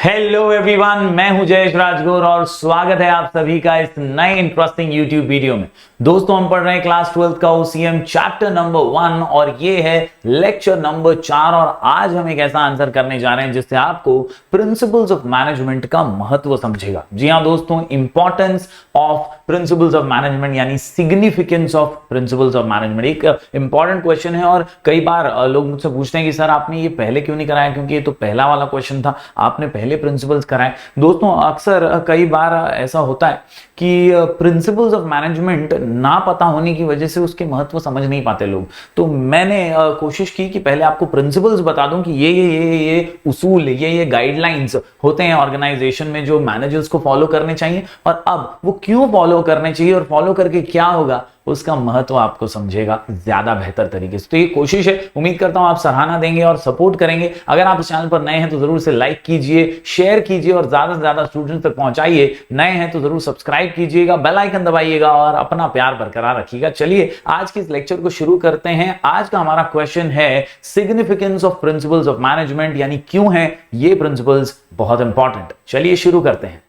Hello everyone, मैं हूं जयेश राजगुरु और स्वागत है आप सभी का इस नए इंटरेस्टिंग यूट्यूब वीडियो में। दोस्तों, हम पढ़ रहे हैं क्लास 12 का ओसीएम चैप्टर नंबर 1 और ये है लेक्चर नंबर 4। और आज हम एक ऐसा आंसर करने जा रहे हैं जिससे आपको प्रिंसिपल्स ऑफ मैनेजमेंट का महत्व समझेगा। जी हाँ दोस्तों, importance of principles of management यानी significance of principles of management एक इंपॉर्टेंट क्वेश्चन है। और कई बार लोग मुझसे पूछते हैं कि सर आपने ये पहले क्यों नहीं कराया, क्योंकि ये तो पहला वाला क्वेश्चन था, आपने पहले प्रिंसिपल्स कराए। दोस्तों, अक्सर कई बार ऐसा होता है कि प्रिंसिपल्स ऑफ मैनेजमेंट ना पता होने की वजह से उसके महत्व समझ नहीं पाते लोग। तो मैंने कोशिश की कि पहले आपको प्रिंसिपल्स बता दूं कि ये उसूल, ये गाइडलाइंस होते हैं ऑर्गेनाइजेशन में जो मैनेजर्स को फॉलो करने चाहिए, और अब वो क्यों फॉलो करने चाहिए और फॉलो करके क्या होगा उसका महत्व आपको समझेगा ज्यादा बेहतर तरीके से। तो ये कोशिश है, उम्मीद करता हूं आप सराहना देंगे और सपोर्ट करेंगे। अगर आप इस चैनल पर नए हैं तो जरूर से लाइक कीजिए, शेयर कीजिए और ज्यादा से ज्यादा स्टूडेंट्स तक पहुंचाइए। नए हैं तो जरूर सब्सक्राइब कीजिएगा, बेल आइकन दबाइएगा और अपना प्यार बरकरार रखिएगा। चलिए आज के इस लेक्चर को शुरू करते हैं। आज का हमारा क्वेश्चन है significance of principles of management, यानी क्यों है ये प्रिंसिपल्स बहुत इंपॉर्टेंट। चलिए शुरू करते हैं।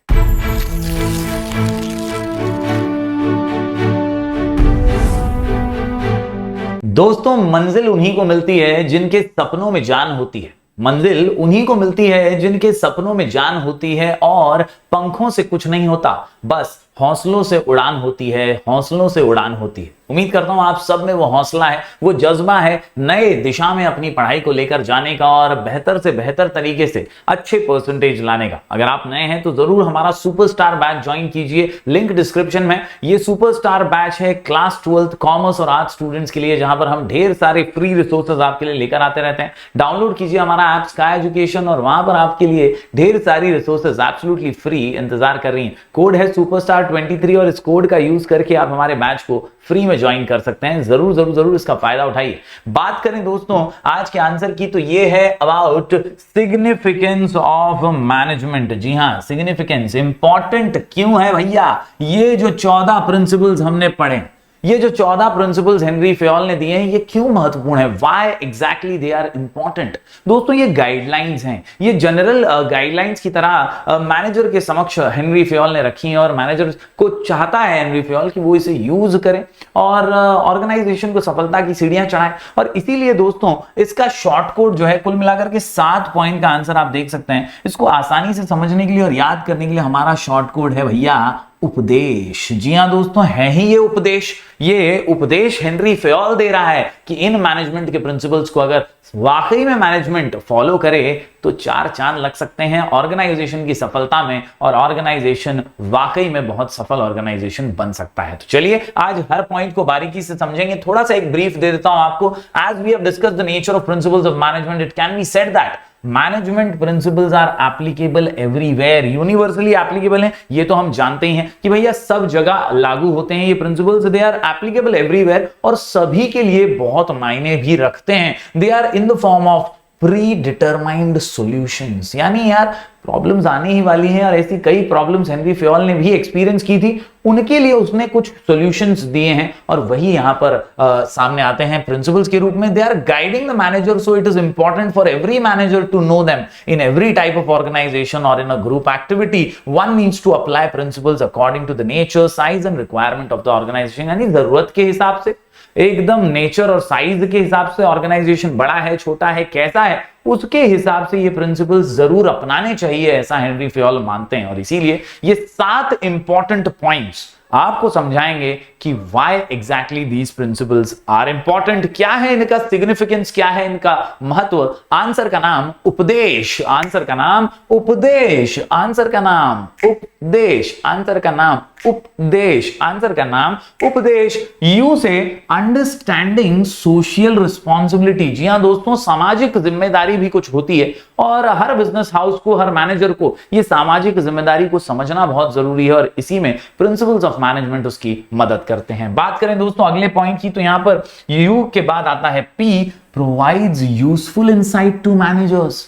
दोस्तों, मंजिल उन्हीं को मिलती है जिनके सपनों में जान होती है। मंजिल उन्हीं को मिलती है जिनके सपनों में जान होती है और पंखों से कुछ नहीं होता, बस हौसलों से उड़ान होती है, हौसलों से उड़ान होती है। उम्मीद करता हूं आप सब में वो हौसला है, वो जज्बा है नए दिशा में अपनी पढ़ाई को लेकर जाने का और बेहतर से बेहतर तरीके से अच्छे परसेंटेज लाने का। अगर आप नए हैं तो जरूर हमारा सुपरस्टार बैच ज्वाइन कीजिए, लिंक डिस्क्रिप्शन में। ये सुपरस्टार बैच है क्लास 12 कॉमर्स और आर्ट्स स्टूडेंट्स के लिए, जहां पर हम ढेर सारे फ्री रिसोर्सेज आपके लिए लेकर आते रहते हैं। डाउनलोड कीजिए हमारा ऐप स्काई एजुकेशन और वहां पर आपके लिए ढेर सारी रिसोर्सेज एब्सोल्युटली फ्री इंतजार कर रही हैं। कोड है सुपरस्टार 23 और इस कोड का यूज करके आप हमारे बैच को फ्री में ज्वाइन कर सकते हैं। जरूर जरूर जरूर इसका फायदा उठाइए। बात करें दोस्तों आज के आंसर की, तो ये है अबाउट सिग्निफिकेंस ऑफ मैनेजमेंट। जी हां, सिग्निफिकेंस इंपॉर्टेंट क्यों है भैया। ये जो 14 प्रिंसिपल्स हमने पढ़े, ये जो 14 प्रिंसिपल्स हेनरी फेयोल ने दिए हैं, ये क्यों महत्वपूर्ण है, why exactly they are important. दोस्तों, ये गाइडलाइंस हैं, ये जनरल गाइडलाइंस की तरह मैनेजर के समक्ष हेनरी फेयोल ने रखी हैं और मैनेजर को चाहता है हेनरी फेयोल कि वो इसे यूज करें और ऑर्गेनाइजेशन को सफलता की सीढ़ियां चढ़ाएं। और इसीलिए दोस्तों इसका शॉर्ट कोड जो है, कुल मिलाकर के 7 पॉइंट का आंसर आप देख सकते हैं। इसको आसानी से समझने के लिए और याद करने के लिए हमारा शॉर्ट कोड है भैया उपदेश। जी हां दोस्तों, है ही ये उपदेश। ये उपदेश हेनरी फेयोल दे रहा है कि इन मैनेजमेंट के प्रिंसिपल्स को अगर वाकई में मैनेजमेंट फॉलो करे तो 4 चांद लग सकते हैं ऑर्गेनाइजेशन की सफलता में, और ऑर्गेनाइजेशन वाकई में बहुत सफल ऑर्गेनाइजेशन बन सकता है। तो चलिए आज हर पॉइंट को बारीकी से समझेंगे। थोड़ा सा एक ब्रीफ दे देता हूं आपको। As we have discussed the nature of principles of management, it can be said that management principles are applicable everywhere, universally applicable है। ये तो हम जानते ही हैं कि भैया सब जगह लागू होते हैं ये principles. They are applicable everywhere और सभी के लिए बहुत मायने भी रखते हैं। They are in the form of predetermined solutions, यानी यार प्रॉब्लम्स आने ही वाली हैं और ऐसी कई प्रॉब्लम्स हेनरी फेयोल ने भी एक्सपीरियंस की थी, उनके लिए उसने कुछ सॉल्यूशंस दिए हैं और वही यहां पर सामने आते हैं प्रिंसिपल्स के रूप में। They are guiding the manager, so it is important for every manager to know them in every type of organisation और in a group activity. One needs to apply principles according to the nature, size and requirement of the organisation, यानी जरूरत के हिसाब से, एकदम nature और size के हिसाब से, ऑर्गेनाइजेशन बड़ा है छोटा है कैसा है उसके हिसाब से ये प्रिंसिपल्स जरूर अपनाने चाहिए, ऐसा हेनरी फेयोल मानते हैं। और इसीलिए ये 7 इंपॉर्टेंट पॉइंट्स आपको समझाएंगे कि why exactly these principles are important, क्या है इनका सिग्निफिकेंस, क्या है इनका महत्व। आंसर का नाम उपदेश, आंसर का नाम उपदेश, आंसर का नाम उपदेश, आंसर का नाम उपदेश, आंसर का नाम उपदेश। यू से अंडरस्टैंडिंग सोशल रिस्पॉन्सिबिलिटी। जी हां दोस्तों, सामाजिक जिम्मेदारी भी कुछ होती है और हर बिजनेस हाउस को, हर मैनेजर को ये सामाजिक जिम्मेदारी को समझना बहुत जरूरी है और इसी में प्रिंसिपल्स ऑफ मैनेजमेंट उसकी मदद करते हैं। बात करें दोस्तों अगले पॉइंट की, तो यहां पर यू के बाद आता है P, provides useful insight to managers.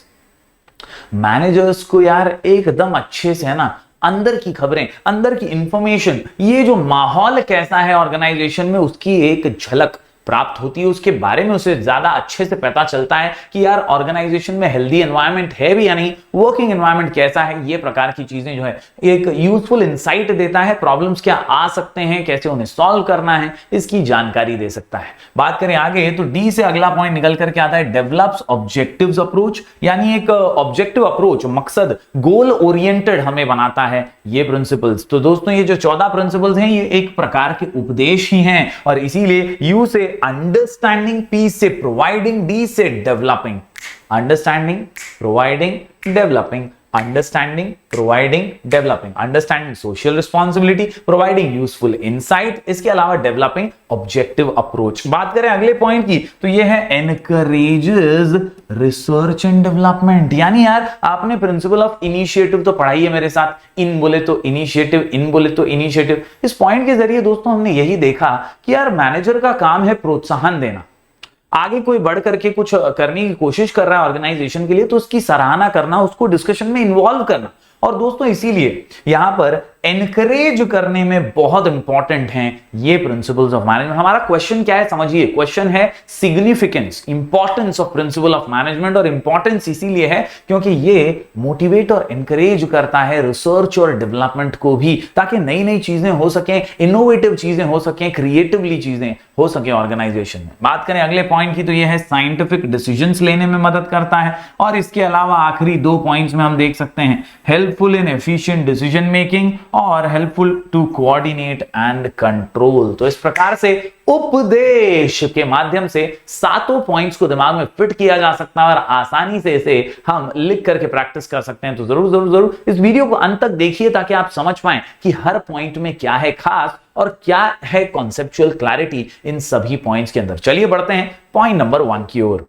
Managers को यार एकदम अच्छे से, है ना, अंदर की खबरें, अंदर की इंफॉर्मेशन, ये जो माहौल कैसा है ऑर्गेनाइजेशन में उसकी एक झलक प्राप्त होती है उसके बारे में उसे ज्यादा अच्छे से पता चलता है कि यार ऑर्गेनाइजेशन में हेल्दी एनवायरनमेंट है भी या नहीं, वर्किंग एनवायरनमेंट कैसा है, ये प्रकार की चीजें जो है एक यूजफुल इंसाइट देता है। प्रॉब्लम्स क्या आ सकते हैं, कैसे उन्हें सॉल्व करना है, इसकी जानकारी दे सकता है। बात करें आगे तो डी से अगला पॉइंट निकल करके आता है डेवलप्स ऑब्जेक्टिव्स अप्रोच, यानी एक ऑब्जेक्टिव अप्रोच, मकसद गोल ओरिएंटेड हमें बनाता है ये प्रिंसिपल्स। तो दोस्तों ये जो 14 प्रिंसिपल्स हैं ये एक प्रकार के उपदेश ही हैं और इसीलिए यू से अंडरस्टैंडिंग, पी से प्रोवाइडिंग, डी से developing. Understanding, providing, developing, understanding, providing, developing, understanding social responsibility, providing useful insight, इसके अलावा डेवलपिंग ऑब्जेक्टिव अप्रोच। बात करें अगले पॉइंट की तो ये है एनकरेजेस रिसर्च एंड डेवलपमेंट, यानी यार आपने प्रिंसिपल ऑफ इनिशिएटिव तो पढ़ाई है मेरे साथ, इन बोले तो इनिशिएटिव, इन बोले तो इनिशिएटिव। इस पॉइंट के जरिए दोस्तों हमने यही देखा कि यार मैनेजर का काम है प्रोत्साहन देना, आगे कोई बढ़ करके कुछ करने की कोशिश कर रहा है ऑर्गेनाइजेशन के लिए तो उसकी सराहना करना, उसको डिस्कशन में इन्वॉल्व करना। और दोस्तों इसीलिए यहां पर एनकरेज करने में बहुत इंपॉर्टेंट हैं ये प्रिंसिपल्स ऑफ मैनेजमेंट। हमारा क्वेश्चन क्या है समझिए, क्वेश्चन है significance, importance of principle of management. और इंपॉर्टेंस इसीलिए है क्योंकि ये मोटिवेट और एनकरेज करता है रिसर्च और डेवलपमेंट को भी, ताकि नई नई चीजें हो सकें, इनोवेटिव चीजें हो सकें, क्रिएटिवली चीजें हो सके ऑर्गेनाइजेशन में। बात करें अगले पॉइंट की तो यह है साइंटिफिक डिसीजंस लेने में मदद करता है। और इसके अलावा आखिरी 2 पॉइंट्स में हम देख सकते हैं helpful in efficient decision making और helpful to coordinate and control. तो इस प्रकार से उपदेश के माध्यम से 7 पॉइंट्स को दिमाग में फिट किया जा सकता है और आसानी से इसे हम लिख करके प्रैक्टिस कर सकते हैं। तो जरूर जरूर जरूर इस वीडियो को अंत तक देखिए ताकि आप समझ पाएं कि हर पॉइंट में क्या है खास और क्या है कॉन्सेप्चुअल क्लैरिटी इन सभी पॉइंट्स के अंदर। चलिए बढ़ते हैं पॉइंट नंबर 1 की ओर।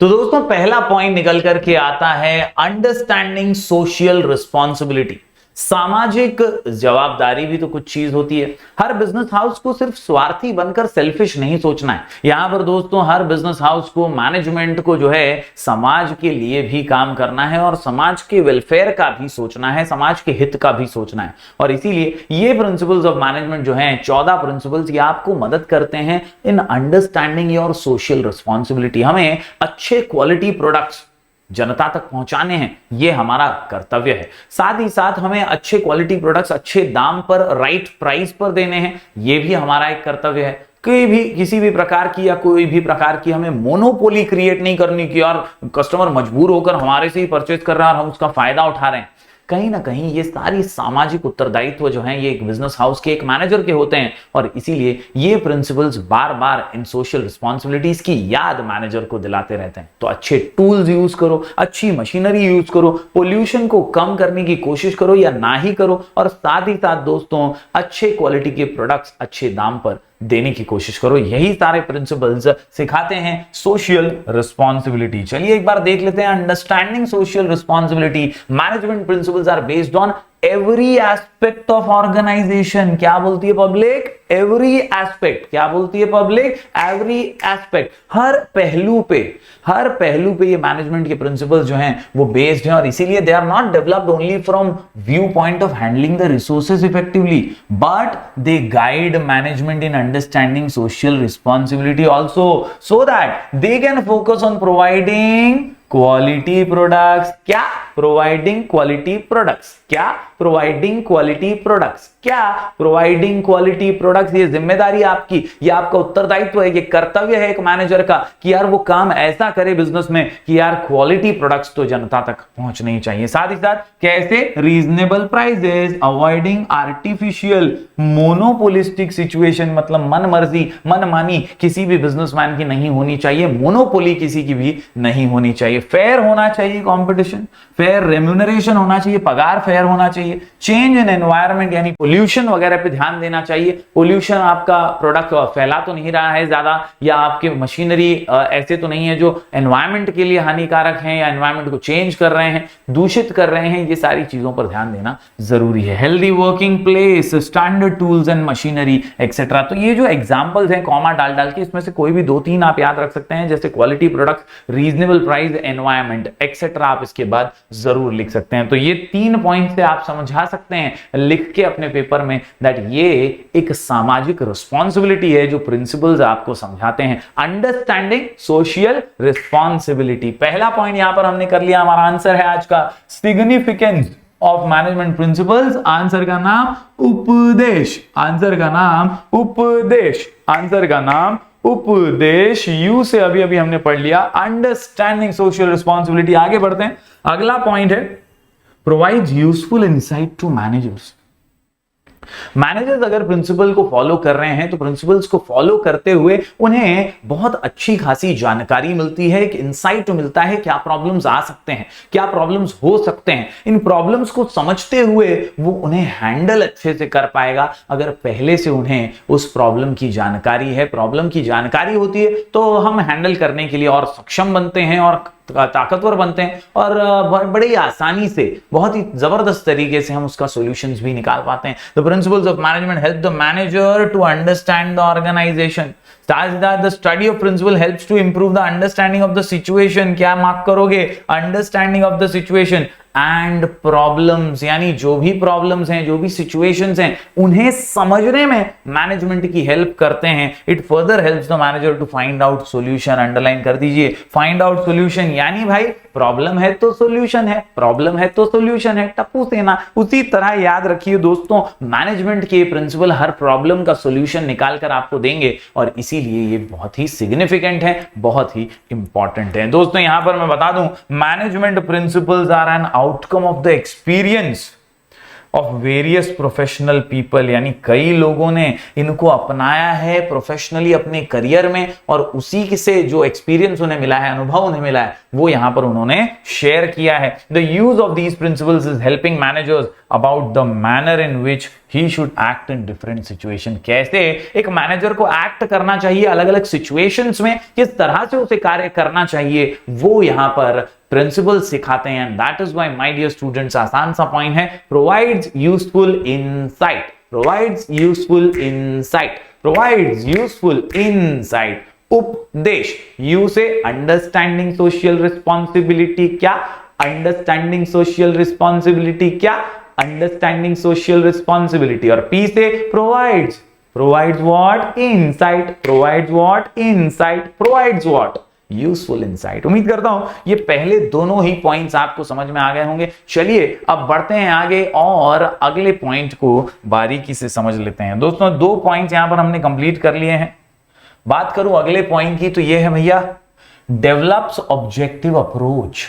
तो दोस्तों पहला पॉइंट निकल करके आता है अंडरस्टैंडिंग सोशल रिस्पॉन्सिबिलिटी। सामाजिक जवाबदारी भी तो कुछ चीज होती है। हर बिजनेस हाउस को सिर्फ स्वार्थी बनकर सेल्फिश नहीं सोचना है। यहां पर दोस्तों हर बिजनेस हाउस को, मैनेजमेंट को जो है समाज के लिए भी काम करना है और समाज के वेलफेयर का भी सोचना है, समाज के हित का भी सोचना है। और इसीलिए ये प्रिंसिपल्स ऑफ मैनेजमेंट जो हैं 14 प्रिंसिपल्स, ये आपको मदद करते हैं in understanding your social responsibility. हमें अच्छे क्वालिटी प्रोडक्ट्स जनता तक पहुंचाने हैं, ये हमारा कर्तव्य है। साथ ही साथ हमें अच्छे क्वालिटी प्रोडक्ट्स अच्छे दाम पर, राइट प्राइस पर देने हैं, ये भी हमारा एक कर्तव्य है। कोई भी किसी भी प्रकार की या कोई भी प्रकार की हमें मोनोपोली क्रिएट नहीं करनी कि यार कस्टमर मजबूर होकर हमारे से ही परचेज कर रहा है और हम उसका फायदा उठा रहे हैं। कहीं ना कहीं ये सारी सामाजिक उत्तरदायित्व जो हैं ये एक बिजनेस हाउस के, एक मैनेजर के होते हैं और इसीलिए ये प्रिंसिपल्स बार बार इन सोशल रिस्पॉन्सिबिलिटीज की याद मैनेजर को दिलाते रहते हैं। तो अच्छे टूल्स यूज करो, अच्छी मशीनरी यूज करो, पोल्यूशन को कम करने की कोशिश करो या ना ही करो, और साथ ही साथ दोस्तों अच्छे क्वालिटी के प्रोडक्ट्स अच्छे दाम पर देने की कोशिश करो। यही सारे प्रिंसिपल्स सिखाते हैं सोशल रिस्पॉन्सिबिलिटी। चलिए एक बार देख लेते हैं understanding social responsibility. Management principles are based on every aspect of organisation. क्या बोलती है पब्लिक? Every aspect. क्या बोलती है पब्लिक? Every aspect. हर पहलू पे ये मैनेजमेंट के प्रिंसिपल्स जो हैं वो बेस्ड हैं और इसीलिए they are not developed only from view point of handling the resources effectively, but they guide management in understanding social responsibility also, so that they can focus on providing quality products. क्या? Providing quality products. क्या? Providing quality products. क्या? Providing quality products. ये जिम्मेदारी आपकी, ये आपका उत्तरदायित्व है, ये कर्तव्य है एक मैनेजर का कि यार वो काम ऐसा करे बिजनेस में कि यार क्वालिटी प्रोडक्ट्स तो जनता तक पहुंचने ही चाहिए। साथ ही साथ कैसे? Reasonable prices, avoiding artificial monopolistic situation, मतलब मन मर्जी, मनमानी किसी भी बिजनेसमैन की नहीं होनी चाहिए, मोनोपोली किसी की भी नहीं होनी चाहिए। फेयर होना चाहिए कंपटीशन, फेयर रेम्यूनरेशन होना चाहिए, पगार फेयर होना चाहिए। चेंज इन एनवायरनमेंट यानी पोल्यूशन वगैरह पे ध्यान देना चाहिए। पोल्यूशन आपका प्रोडक्ट फैला तो नहीं रहा है ज्यादा, या आपके मशीनरी ऐसे तो नहीं है जो एनवायरनमेंट के लिए हानिकारक हैं या एनवायरनमेंट को चेंज कर रहे हैं, दूषित कर रहे हैं। ये सारी चीजों पर ध्यान देना जरूरी है। Healthy working place, standard tools and machinery etcetera. तो ये जो एग्जांपल्स हैं कॉमा डाल डाल के, इसमें से कोई भी 2-3 आप याद रख सकते हैं, जैसे quality product, reasonable price, environment etcetera, आप इसके बाद जरूर लिख सकते हैं। तो ये 3 पॉइंट से आप समझा सकते हैं लिख के अपने पेपर में दैट ये एक सामाजिक रिस्पॉन्सिबिलिटी है जो प्रिंसिपल्स आपको समझाते हैं। अंडरस्टैंडिंग सोशल रिस्पॉन्सिबिलिटी, पहला पॉइंट यहां पर हमने कर लिया। हमारा आंसर है आज का significance of management principles. Answer का नाम उपदेश, आंसर का नाम उपदेश, आंसर का नाम उपदेश। यू से अभी अभी हमने पढ़ लिया अंडरस्टैंडिंग सोशल रिस्पॉन्सिबिलिटी। आगे बढ़ते हैं, अगला पॉइंट है provide useful insight to managers. Managers अगर प्रिंसिपल को फॉलो कर रहे हैं तो प्रिंसिपल्स को फॉलो करते हुए उन्हें बहुत अच्छी खासी जानकारी मिलती है, एक इंसाइट मिलता है, क्या प्रॉब्लम्स आ सकते हैं, क्या प्रॉब्लम्स हो सकते हैं। इन प्रॉब्लम्स को समझते हुए वो उन्हें हैंडल अच्छे से कर पाएगा अगर पहले से उन्हें उस प्रॉब्लम की जानकारी है। प्रॉब्लम की जानकारी होती है तो हम हैंडल करने के लिए और सक्षम बनते हैं और ताकतवर बनते हैं और बड़े ही आसानी से, बहुत ही जबरदस्त तरीके से हम उसका सॉल्यूशंस भी निकाल पाते हैं। The principles of management help the manager to understand the organisation. The study of principle helps to improve the understanding of the situation. क्या मार्क करोगे? Understanding of the situation and problems, यानी जो भी problems हैं, जो भी situations हैं, उन्हें समझने में मैनेजमेंट की हेल्प करते हैं। It further helps the manager to find out solution. Underline कर दीजिए, फाइंड आउट सॉल्यूशन, यानी भाई प्रॉब्लम है तो सॉल्यूशन है, प्रॉब्लम है तो सॉल्यूशन है, टप्पू सेना। उसी तरह याद रखिए दोस्तों, मैनेजमेंट के प्रिंसिपल हर प्रॉब्लम का सॉल्यूशन निकाल कर आपको देंगे और इसीलिए ये बहुत ही सिग्निफिकेंट है, बहुत ही इंपॉर्टेंट है। दोस्तों यहां पर मैं बता दूं, management principles are an outcome of the experience of various professional people, यानी कई लोगों ने इनको अपनाया है प्रोफेशनली अपने करियर में और उसी से जो एक्सपीरियंस उन्हें मिला है, अनुभव उन्हें मिला है, वो यहां पर उन्होंने शेयर किया है। The use of these principles is helping managers about the manner in which he should act in different situation. कैसे एक मैनेजर को एक्ट करना चाहिए अलग अलग सिचुएशंस में, किस तरह से उसे कार्य करना चाहिए, वो यहां पर प्रिंसिपल सिखाते हैं। That is why my dear students, आसान सा पॉइंट है, provides useful insight, provides useful insight, provides useful insight. उपदेश, यू से अंडरस्टैंडिंग सोशल रिस्पॉन्सिबिलिटी, क्या अंडरस्टैंडिंग सोशल रिस्पॉन्सिबिलिटी, क्या अंडरस्टैंडिंग सोशल रिस्पॉन्सिबिलिटी, और पी से provides, provides what? Insight, provides what? Insight, provides what? Useful insight. उम्मीद करता हूं ये पहले दोनों ही पॉइंट्स आपको समझ में आ गए होंगे। चलिए अब बढ़ते हैं आगे और अगले पॉइंट को बारीकी से समझ लेते हैं। दोस्तों 2 पॉइंट्स यहां पर हमने कंप्लीट कर लिए हैं। बात करूं अगले पॉइंट की तो ये है भैया, डेवलप्स ऑब्जेक्टिव अप्रोच।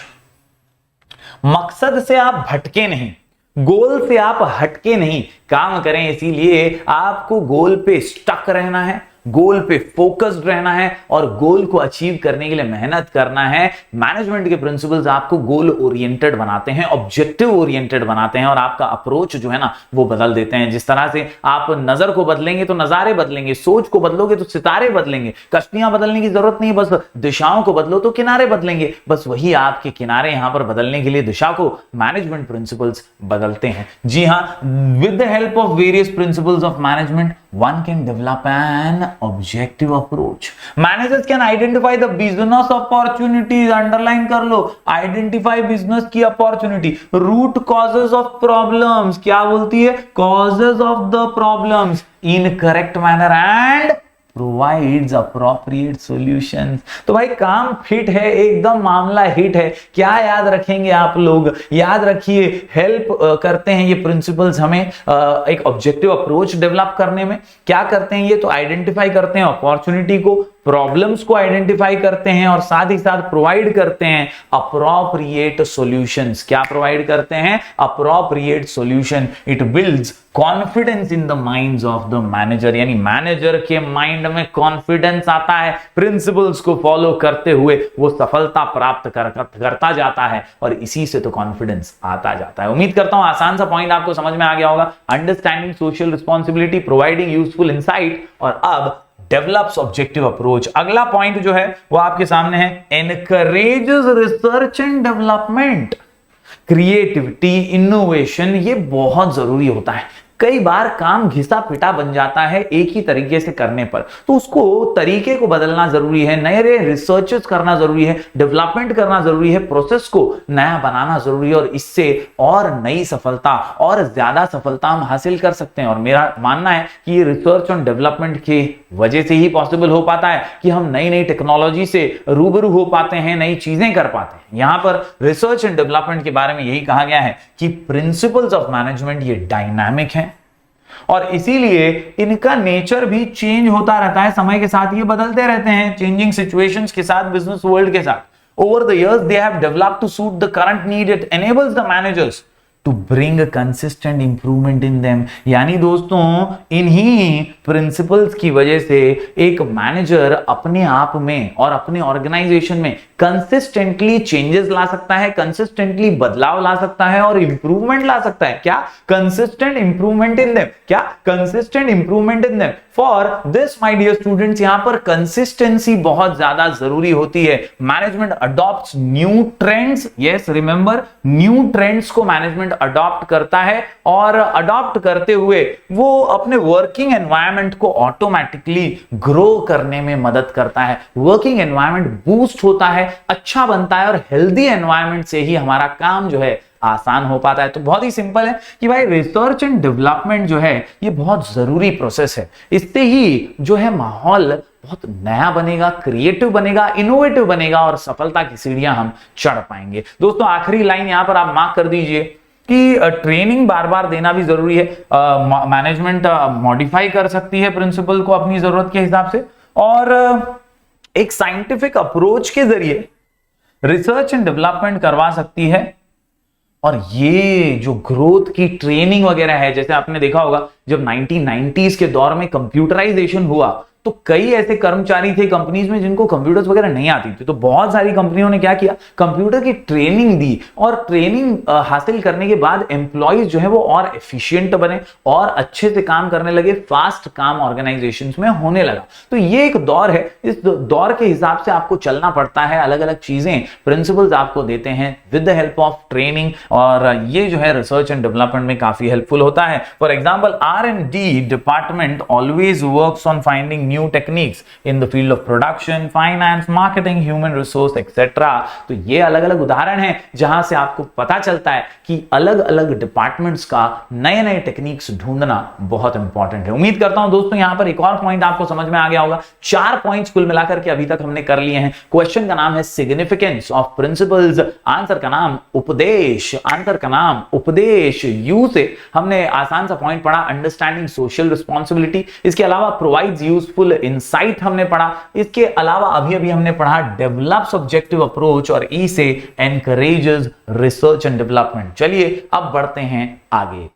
मकसद से आप भटके नहीं, गोल से आप हटके नहीं काम करें, इसीलिए आपको गोल पे स्टक रहना है, गोल पे फोकस्ड रहना है और गोल को अचीव करने के लिए मेहनत करना है। मैनेजमेंट के प्रिंसिपल्स आपको गोल ओरिएंटेड बनाते हैं, ऑब्जेक्टिव ओरिएंटेड बनाते हैं और आपका अप्रोच जो है ना वो बदल देते हैं। जिस तरह से आप नजर को बदलेंगे तो नजारे बदलेंगे, सोच को बदलोगे तो सितारे बदलेंगे, कश्तियां बदलने की जरूरत नहीं, बस दिशाओं को बदलो तो किनारे बदलेंगे। बस वही आपके किनारे यहां पर बदलने के लिए दिशा को मैनेजमेंट प्रिंसिपल्स बदलते हैं। जी हां, with the help of various principles of management one can develop an objective approach. Managers can identify the business opportunities, underline कर लो, identify business की opportunity, root causes of problems, क्या बोलती है? causes of the problems in correct manner and provides appropriate solutions। तो भाई काम fit है, एकदम मामला हिट है। क्या याद रखेंगे आप लोग? याद रखिए, हेल्प करते हैं ये प्रिंसिपल्स हमें एक ऑब्जेक्टिव अप्रोच डेवलप करने में। क्या करते हैं ये? तो आइडेंटिफाई करते हैं अपॉर्चुनिटी को, प्रॉब्लम्स को आइडेंटिफाई करते हैं और साथ ही साथ प्रोवाइड करते हैं अप्रोप्रिएट सॉल्यूशंस। क्या प्रोवाइड करते हैं? Appropriate solution. It builds confidence in the minds of the manager, यानी मैनेजर के माइंड में कॉन्फिडेंस आता है। प्रिंसिपल्स को फॉलो करते हुए वो सफलता प्राप्त करता जाता है और इसी से तो कॉन्फिडेंस आता जाता है। उम्मीद करता हूं आसान सा पॉइंट आपको समझ में आ गया होगा। Understanding social responsibility, providing useful insight और अब डेवलप्स ऑब्जेक्टिव अप्रोच। अगला पॉइंट जो है वो आपके सामने है, encourages research and development, creativity, innovation. ये बहुत जरूरी होता है। कई बार काम घिसा पिटा बन जाता है एक ही तरीके से करने पर, तो उसको तरीके को बदलना जरूरी है, नए नए रिसर्चेस करना जरूरी है, डेवलपमेंट करना जरूरी है, प्रोसेस को नया बनाना जरूरी है, और इससे और नई सफलता और ज्यादा सफलता हम हासिल कर सकते हैं। और मेरा मानना है कि ये रिसर्च और डेवलपमेंट की वजह से ही पॉसिबल हो पाता है कि हम नई नई टेक्नोलॉजी से रूबरू हो पाते हैं, नई चीजें कर पाते हैं। यहां पर रिसर्च एंड डेवलपमेंट के बारे में यही कहा गया है कि प्रिंसिपल्स ऑफ मैनेजमेंट ये डायनामिक है, और इसीलिए इनका नेचर भी चेंज होता रहता है, समय के साथ ये बदलते रहते हैं, चेंजिंग सिचुएशंस के साथ, बिजनेस वर्ल्ड के साथ। Over the years, they have developed to suit the current need. It enables the managers to bring a consistent improvement in them. यानी दोस्तों, इन्हीं प्रिंसिपल्स की वजह से एक मैनेजर अपने आप में और अपने ऑर्गेनाइजेशन में कंसिस्टेंटली चेंजेस ला सकता है, कंसिस्टेंटली बदलाव ला सकता है और इंप्रूवमेंट ला सकता है। क्या? Consistent improvement in them. क्या? Consistent improvement in them. For this my dear students, यहां पर कंसिस्टेंसी बहुत ज्यादा जरूरी होती है। Management adopts new trends. Yes, remember, new trends को मैनेजमेंट अडॉप्ट करता है, और अडॉप्ट करते हुए वो अपने वर्किंग एनवायरनमेंट को ऑटोमेटिकली ग्रो करने में मदद करता है। वर्किंग एनवायरनमेंट बूस्ट होता है, अच्छा बनता है, और हेल्दी एनवायरनमेंट से ही हमारा काम जो है आसान हो पाता है। तो बहुत ही सिंपल है कि भाई रिसर्च एंड डेवलपमेंट जो है ये बहुत जरूरी प्रोसेस है। इससे ही जो है माहौल बहुत नया बनेगा, क्रिएटिव बनेगा, इनोवेटिव बनेगा, और सफलता की सीढ़ियां हम चढ़ पाएंगे। दोस्तों, आखिरी लाइन यहां पर आप मार्क कर दीजिए कि ट्रेनिंग बार बार देना भी जरूरी है। मैनेजमेंट मॉडिफाई कर सकती है प्रिंसिपल को अपनी जरूरत के हिसाब से, और एक साइंटिफिक अप्रोच के जरिए रिसर्च एंड डेवलपमेंट करवा सकती है। और ये जो ग्रोथ की ट्रेनिंग वगैरह है, जैसे आपने देखा होगा जब 1990s के दौर में कंप्यूटराइजेशन हुआ, तो कई ऐसे कर्मचारी थे कंपनीज में जिनको कंप्यूटर्स वगैरह नहीं आती थी, तो बहुत सारी कंपनियों ने क्या किया, कंप्यूटर की ट्रेनिंग दी, और ट्रेनिंग हासिल करने के बाद एम्प्लॉइज जो है वो और एफिशिएंट बने और अच्छे से काम करने लगे, फास्ट काम ऑर्गेनाइजेशंस में होने लगा। तो ये एक दौर है, इस दौर के हिसाब से आपको चलना पड़ता है, अलग अलग चीजें प्रिंसिपल्स आपको देते हैं with the help of training, और ये जो है रिसर्च एंड डेवलपमेंट में काफी हेल्पफुल होता है। For example, R&D department always works on finding new techniques in the field of production, finance, marketing, human resource, etc. तो ये अलग अलग उदाहरण हैं जहां से आपको पता चलता है कि अलग अलग डिपार्टमेंट्स का नए नए टेक्निक्स ढूंढना बहुत इंपॉर्टेंट है। उम्मीद करता हूं दोस्तों यहां पर एक और पॉइंट आपको समझ में आ गया होगा। 4 पॉइंट्स कुल मिलाकर के अभी तक हमने कर लिए हैं। क्वेश्चन का नाम है सिग्निफिकेंस ऑफ प्रिंसिपल्स, आंसर का नाम उपदेश, आंसर का नाम उपदेश। यू से हमने आसान सा पॉइंट पढ़ा, अंडरस्टैंडिंग सोशल रिस्पॉन्सिबिलिटी। इसके अलावा प्रोवाइड्स यूजफुल इनसाइट हमने पढ़ा। इसके अलावा अभी अभी हमने पढ़ा डेवलप्स ऑब्जेक्टिव अप्रोच, और ई से एनकरेजेस रिसर्च एंड डेवलपमेंट। चलिए अब बढ़ते हैं आगे।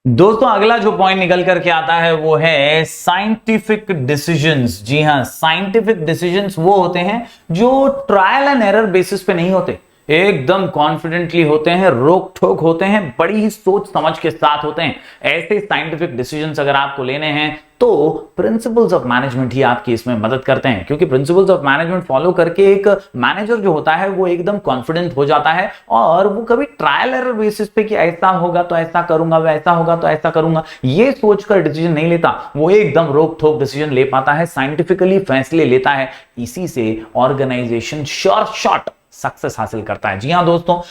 दोस्तों, अगला जो पॉइंट निकल करके आता है वो है साइंटिफिक डिसीजंस। जी हां, साइंटिफिक डिसीजंस वो होते हैं जो ट्रायल एंड एरर बेसिस पे नहीं होते, एकदम कॉन्फिडेंटली होते हैं, रोक ठोक होते हैं, बड़ी ही सोच समझ के साथ होते हैं। ऐसे साइंटिफिक डिसीजंस अगर आपको लेने हैं तो प्रिंसिपल्स ऑफ मैनेजमेंट ही आपकी इसमें मदद करते हैं, क्योंकि प्रिंसिपल्स ऑफ मैनेजमेंट फॉलो करके एक मैनेजर जो होता है वो एकदम कॉन्फिडेंट हो जाता है, और वो कभी ट्रायल एरर बेसिस पे कि ऐसा होगा तो ऐसा करूंगा, वैसा होगा तो ऐसा करूंगा, ये सोचकर डिसीजन नहीं लेता। वो एकदम रोक ठोक डिसीजन ले पाता है, साइंटिफिकली फैसले लेता है। इसी से ऑर्गेनाइजेशन शॉर्ट सक्सेस हासिल करता है। जी हां दोस्तों,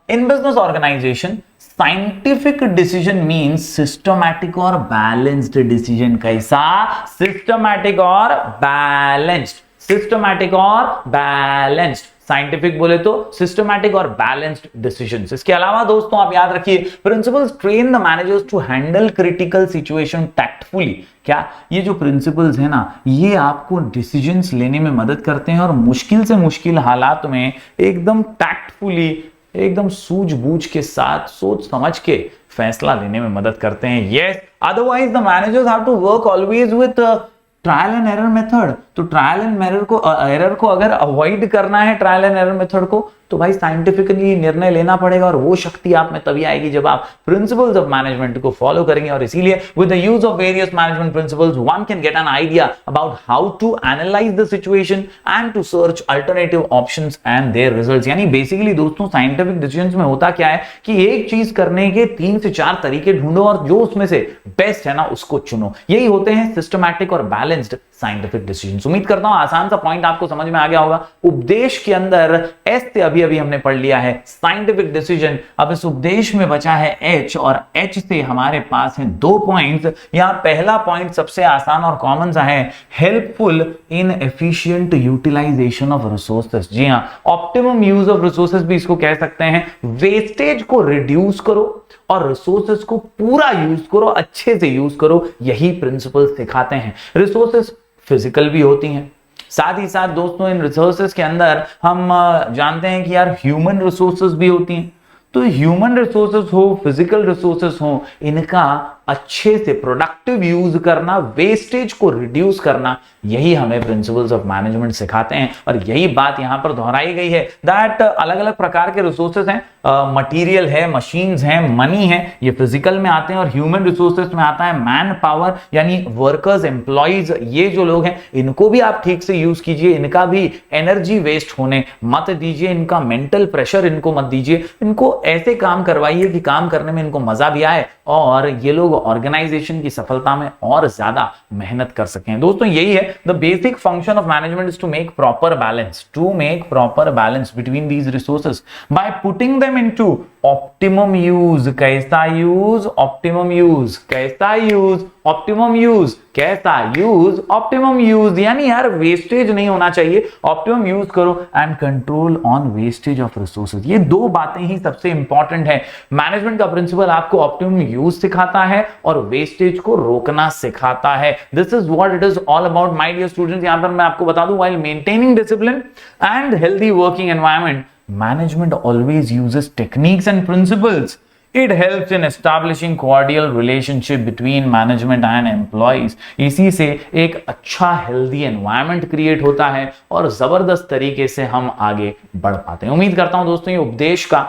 in business organisation scientific decision means systematic और बैलेंस्ड डिसीजन। कैसा? सिस्टमैटिक और बैलेंस्ड, सिस्टमैटिक और बैलेंस्ड। साइंटिफिक बोले तो सिस्टमैटिक और बैलेंस्ड डिसीजंस। इसके अलावा दोस्तों आप याद रखिए, principles train the managers to handle critical situation tactfully. क्या? ये जो प्रिंसिपल्स है ना, ये आपको डिसीजंस लेने में मदद करते हैं, और मुश्किल से मुश्किल हालात में एकदम टैक्टफुली, एकदम सूझबूझ के साथ, सोच समझ के फैसला लेने में मदद करते हैं। Yes, otherwise the managers have to work always with trial and error method. तो ट्रायल एंड एरर को अगर अवॉइड करना है, ट्रायल एंड एरर मेथड को, तो भाई साइंटिफिकली निर्णय लेना पड़ेगा, और वो शक्ति आप में तभी आएगी जब आप प्रिंसिपल्स ऑफ मैनेजमेंट को फॉलो करेंगे। और इसीलिए with the use of various management principles one can get an idea about how to analyse the situation and to search alternative options and their results. यानी बेसिकली दोस्तों scientific decisions में होता क्या है कि एक चीज करने के 3 से 4 तरीके ढूंढो और जो उसमें से बेस्ट है ना उसको चुनो। यही होते हैं सिस्टमैटिक और बैलेंस्ड साइंटिफिक डिसीजंस। उम्मीद करता हूं आसान सा पॉइंट आपको समझ में आ गया होगा। उपदेश के अंदर एस से अभी हमने पढ़ लिया है साइंटिफिक डिसीजन। अब इस उपदेश में बचा है एच, और एच से हमारे पास है 2 पॉइंट्स। यहां पहला पॉइंट सबसे आसान और कॉमन सा है, helpful in efficient utilisation of resources. जी हां, ऑप्टिमम यूज ऑफ रिसोर्सेस भी इसको कह सकते हैं। वेस्टेज को रिड्यूस करो और रिसोर्सेस को पूरा यूज करो, अच्छे से यूज करो, यही प्रिंसिपल सिखाते हैं। रिसोर्सेस फिजिकल भी होती हैं, साथ ही साथ दोस्तों इन रिसोर्सेस के अंदर हम जानते हैं कि यार ह्यूमन रिसोर्सेस भी होती हैं। तो ह्यूमन रिसोर्सेस हो, फिजिकल रिसोर्सेस हो, इनका अच्छे से प्रोडक्टिव यूज करना, वेस्टेज को रिड्यूस करना, यही हमें प्रिंसिपल्स ऑफ मैनेजमेंट सिखाते हैं। और यही बात यहां पर दोहराई गई है दैट अलग अलग प्रकार के रिसोर्सेस हैं, मटेरियल है, मशीन्स हैं, मनी है, ये फिजिकल में आते हैं। और ह्यूमन रिसोर्सेस में आता है मैन पावर, यानी वर्कर्स, एम्प्लॉइज, ये जो लोग हैं इनको भी आप ठीक से यूज कीजिए, इनका भी एनर्जी वेस्ट होने मत दीजिए, इनका मेंटल प्रेशर इनको मत दीजिए, इनको ऐसे काम करवाइए कि काम करने में इनको मजा भी आए और ये लोग ऑर्गेनाइजेशन की सफलता में और ज्यादा मेहनत कर सकें। दोस्तों यही है the basic function of management is to make proper balance between these resources by putting them into optimum use. कैसा यूज? Optimum use. कैसा यूज? Optimum use. कैसा यूज? Optimum use. यानी यार वेस्टेज नहीं होना चाहिए, ऑप्टिमम यूज करो and control on wastage of resources. ये 2 बातें ही सबसे इंपॉर्टेंट है। मैनेजमेंट का प्रिंसिपल आपको ऑप्टिमम यूज सिखाता है और वेस्टेज को रोकना सिखाता है। This is what it is all about my dear students. यहां पर मैं आपको बता दूं, while maintaining discipline and healthy working environment, management always uses techniques and principles. It helps in establishing cordial relationship between management and employees. इसी से एक अच्छा healthy environment create होता है और जबरदस्त तरीके से हम आगे बढ़ पाते हैं। उम्मीद करता हूं दोस्तों ये उपदेश का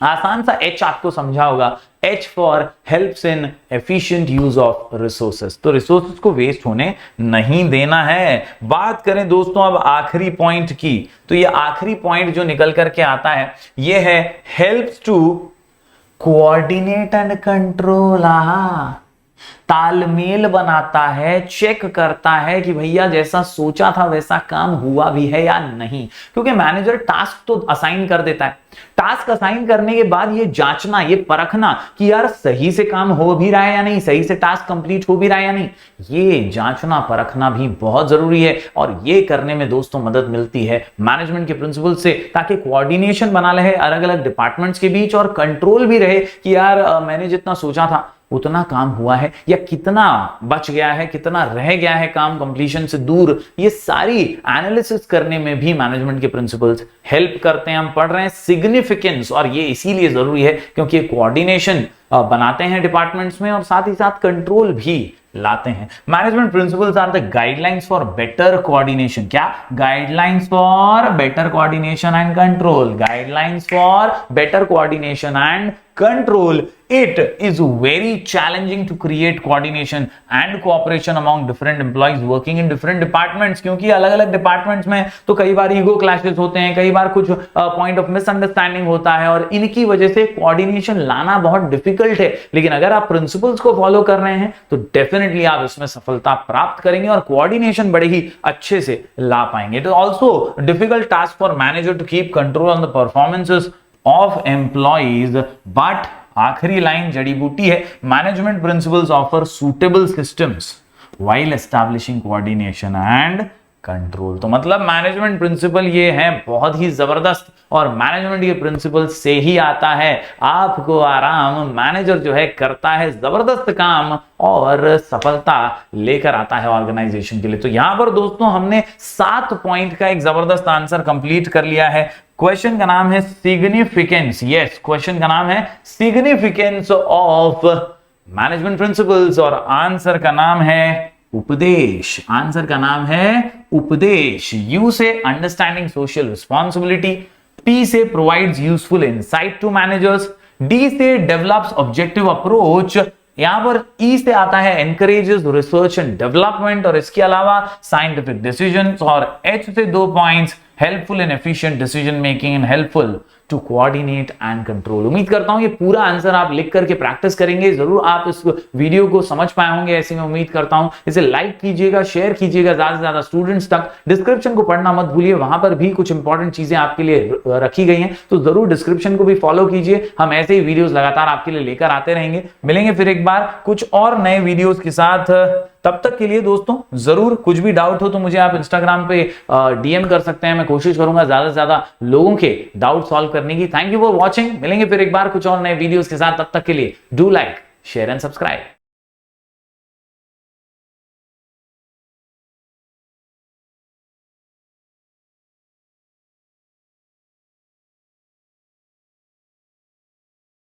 आसान सा एच आपको समझा होगा। H for helps in efficient use of resources. तो रिसोर्सेस को वेस्ट होने नहीं देना है। बात करें दोस्तों अब आखिरी पॉइंट की, तो ये आखिरी पॉइंट जो निकल करके आता है ये है helps to coordinate and control. तालमेल बनाता है, चेक करता है कि भैया जैसा सोचा था वैसा काम हुआ भी है या नहीं। क्योंकि मैनेजर टास्क तो असाइन कर देता है, टास्क असाइन करने के बाद ये जांचना, ये परखना कि यार सही से काम हो भी रहा है या नहीं, सही से टास्क कंप्लीट हो भी रहा है या नहीं, ये जांचना परखना भी बहुत जरूरी है। और ये करने में दोस्तों मदद मिलती है मैनेजमेंट के प्रिंसिपल से, ताकि कोऑर्डिनेशन बना रहे अलग अलग डिपार्टमेंट्स के बीच और कंट्रोल भी रहे कि यार मैंने जितना सोचा था उतना काम हुआ है या कितना बच गया है, कितना रह गया है काम कंप्लीशन से दूर। ये सारी एनालिसिस करने में भी मैनेजमेंट के प्रिंसिपल्स हेल्प करते हैं। हम पढ़ रहे हैं सिग्निफिकेंस, और ये इसीलिए जरूरी है क्योंकि कोऑर्डिनेशन बनाते हैं डिपार्टमेंट्स में और साथ ही साथ कंट्रोल भी लाते हैं। Management principles are the guidelines for better coordination. क्या? Guidelines for better coordination and control. Guidelines for better coordination and control. It is very challenging to create coordination and cooperation among different employees working in different departments, क्योंकि अलग अलग departments में तो कई बार ego clashes होते हैं, कई बार कुछ पॉइंट ऑफ मिसअंडरस्टैंडिंग होता है और इनकी वजह से कोऑर्डिनेशन लाना बहुत डिफिकल्ट है। लेकिन अगर आप प्रिंसिपल्स को फॉलो कर रहे हैं तो डेफिनेटली आप इसमें सफलता प्राप्त करेंगे और कोऑर्डिनेशन बड़े ही अच्छे से ला पाएंगे। It is also difficult task for manager to keep control on the performances of employees, but आखिरी लाइन जड़ी बूटी है, management principles offer suitable systems while establishing coordination and control. तो मतलब मैनेजमेंट प्रिंसिपल ये है बहुत ही जबरदस्त, और मैनेजमेंट के प्रिंसिपल से ही आता है आपको आराम। मैनेजर जो है करता है जबरदस्त काम और सफलता लेकर आता है ऑर्गेनाइजेशन के लिए। तो यहां पर दोस्तों हमने 7 पॉइंट का एक जबरदस्त आंसर कंप्लीट कर लिया है। क्वेश्चन का नाम है सिग्निफिकेंस। यस, क्वेश्चन का नाम है सिग्निफिकेंस ऑफ मैनेजमेंट प्रिंसिपल्स और आंसर का नाम है उपदेश। आंसर का नाम है उपदेश। यू से अंडरस्टैंडिंग सोशल रिस्पॉन्सिबिलिटी। P से provides useful insight to managers. D से डेवलप्स ऑब्जेक्टिव अप्रोच। यहां पर E से आता है एनकरेजेस रिसर्च एंड डेवलपमेंट और इसके अलावा साइंटिफिक डिसीजंस। और H से 2 points, helpful in efficient decision making and helpful to coordinate and control. उम्मीद करता हूं ये पूरा आंसर आप लिख करके प्रैक्टिस करेंगे, जरूर आप इस वीडियो को समझ पाए होंगे ऐसी मैं उम्मीद करता हूं। इसे लाइक कीजिएगा, शेयर कीजिएगा ज्यादा से ज्यादा स्टूडेंट्स तक। डिस्क्रिप्शन को पढ़ना मत भूलिए, वहां पर भी कुछ इंपॉर्टेंट चीजें आपके लिए रखी गई हैं, तो जरूर डिस्क्रिप्शन को भी फॉलो कीजिए। हम ऐसे ही वीडियोस लगातार आपके लिए लेकर आते रहेंगे। मिलेंगे फिर एक बार कुछ और नए वीडियोस के साथ। तब तक के लिए दोस्तों जरूर कुछ भी डाउट हो तो मुझे आप इंस्टाग्राम पे डीएम कर सकते हैं। मैं कोशिश करूंगा ज्यादा से ज्यादा लोगों के डाउट सॉल्व करने की। Thank you for watching. मिलेंगे फिर एक बार कुछ और नए वीडियोस के साथ। तब तक के लिए do like, share and subscribe.